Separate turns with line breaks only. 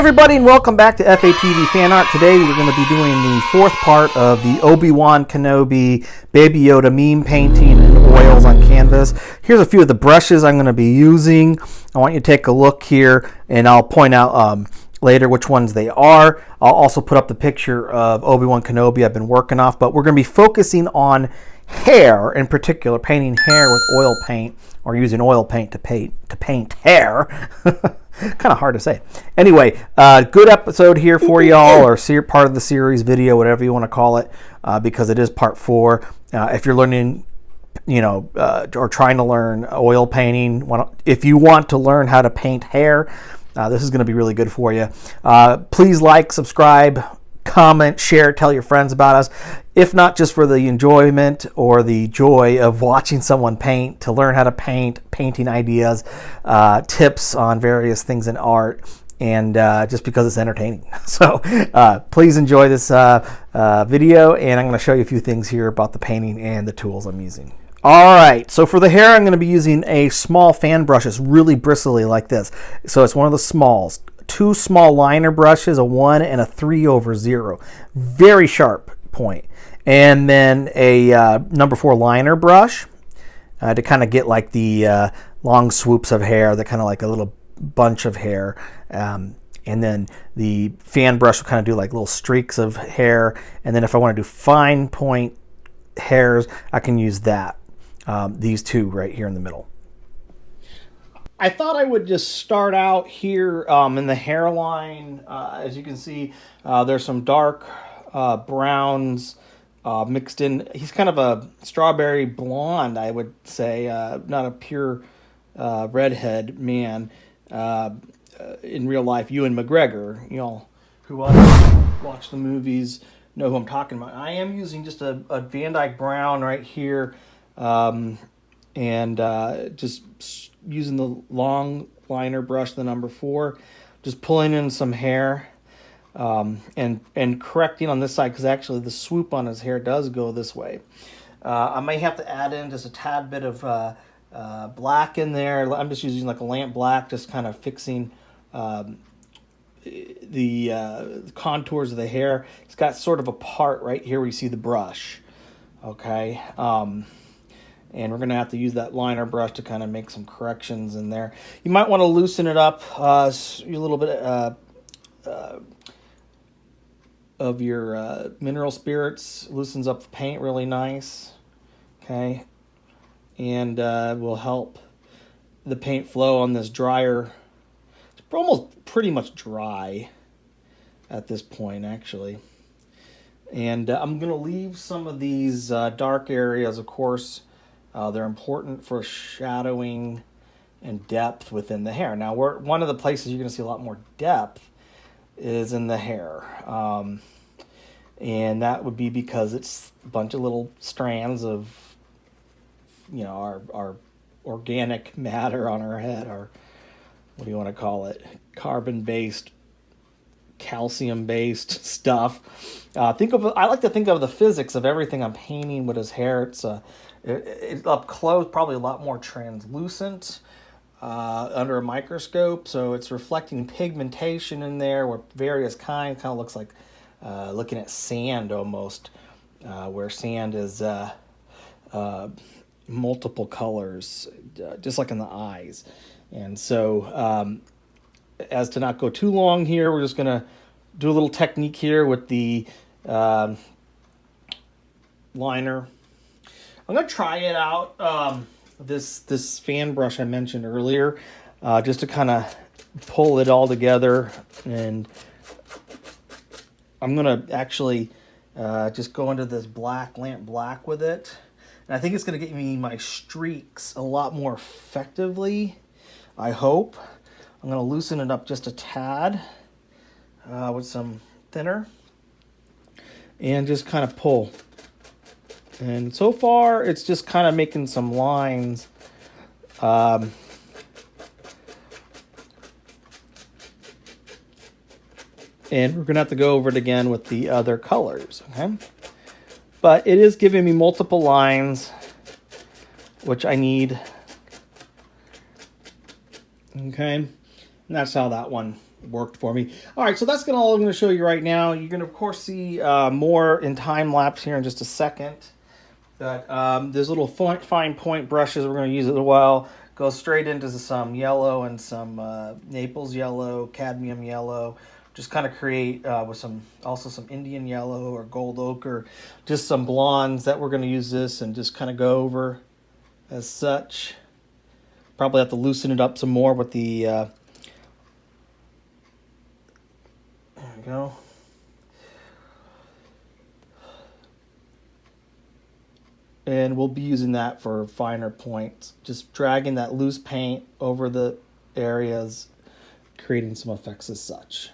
everybody, and welcome back to FATV Fan Art. Today we're going to be doing the fourth part of the Obi Wan Kenobi Baby Yoda meme painting in oils on canvas. Here's a few of the brushes I'm going to be using. I want you to take a look here, and I'll point out later which ones they are. I'll also put up the picture of Obi Wan Kenobi I've been working off, but we're going to be focusing on hair in particular, painting hair with oil paint, or using oil paint to paint hair. Kind of hard to say. Anyway, good episode here for y'all, or part of the series, video, whatever you want to call it, because it is part 4. If you're learning, or trying to learn oil painting, if you want to learn how to paint hair, this is going to be really good for you. Please like, subscribe, comment, share, tell your friends about us. If not just for the enjoyment or the joy of watching someone paint, to learn how to paint, painting ideas, tips on various things in art, and just because it's entertaining. So please enjoy this video, and I'm going to show you a few things here about the painting and the tools I'm using. All right, so for the hair, I'm going to be using a small fan brush. It's really bristly like this. So it's one of the smalls. 2 small liner brushes, a 1 and a 3/0. Very sharp point. And then a number 4 liner brush to kind of get like the long swoops of hair, that kind of like a little bunch of hair. And then the fan brush will kind of do like little streaks of hair. And then if I want to do fine point hairs, I can use that. These two right here in the middle. I thought I would just start out here in the hairline. As you can see, there's some dark browns mixed in. He's kind of a strawberry blonde, I would say, not a pure redhead man. In real life, Ewan Mcgregor, who watch the movies know who I'm talking about. I am using just a Van Dyke brown right here, and just using the long liner brush, the number 4, just pulling in some hair, and correcting on this side, because actually the swoop on his hair does go this way. I may have to add in just a tad bit of black in there. I'm just using like a lamp black, just kind of fixing the contours of the hair. It's got sort of a part right here where you see the brush. Okay. And we're going to have to use that liner brush to kind of make some corrections in there. You might want to loosen it up a little bit of your mineral spirits. Loosens up the paint really nice. Okay. And will help the paint flow on this drier. It's almost pretty much dry at this point, actually. And I'm going to leave some of these dark areas, of course. They're important for shadowing and depth within the hair. Now, one of the places you're going to see a lot more depth is in the hair. And that would be because it's a bunch of little strands of, our organic matter on our head, or what do you want to call it? Carbon-based, calcium-based stuff. I like to think of the physics of everything I'm painting with his hair. It's up close, probably a lot more translucent under a microscope, so it's reflecting pigmentation in there with various kinds. Kind of looks like looking at sand almost, where sand is multiple colors, just like in the eyes. And so as to not go too long here, we're just going to do a little technique here with the liner. I'm going to try it out, this fan brush I mentioned earlier, just to kind of pull it all together. And I'm going to actually just go into this lamp black with it. And I think it's going to get me my streaks a lot more effectively, I hope. I'm going to loosen it up just a tad with some thinner and just kind of pull. And so far, it's just kind of making some lines. And we're going to have to go over it again with the other colors, okay? But it is giving me multiple lines, which I need. Okay, and that's how that one worked for me. All right, so that's all I'm going to show you right now. You're going to, of course, see more in time lapse here in just a second. But there's little fine point brushes we're going to use as well. Go straight into some yellow and some Naples yellow, cadmium yellow. Just kind of create with some Indian yellow or gold ochre, just some blondes that we're going to use this and just kind of go over as such. Probably have to loosen it up some more with the. There we go. And we'll be using that for finer points. Just dragging that loose paint over the areas, creating some effects as such.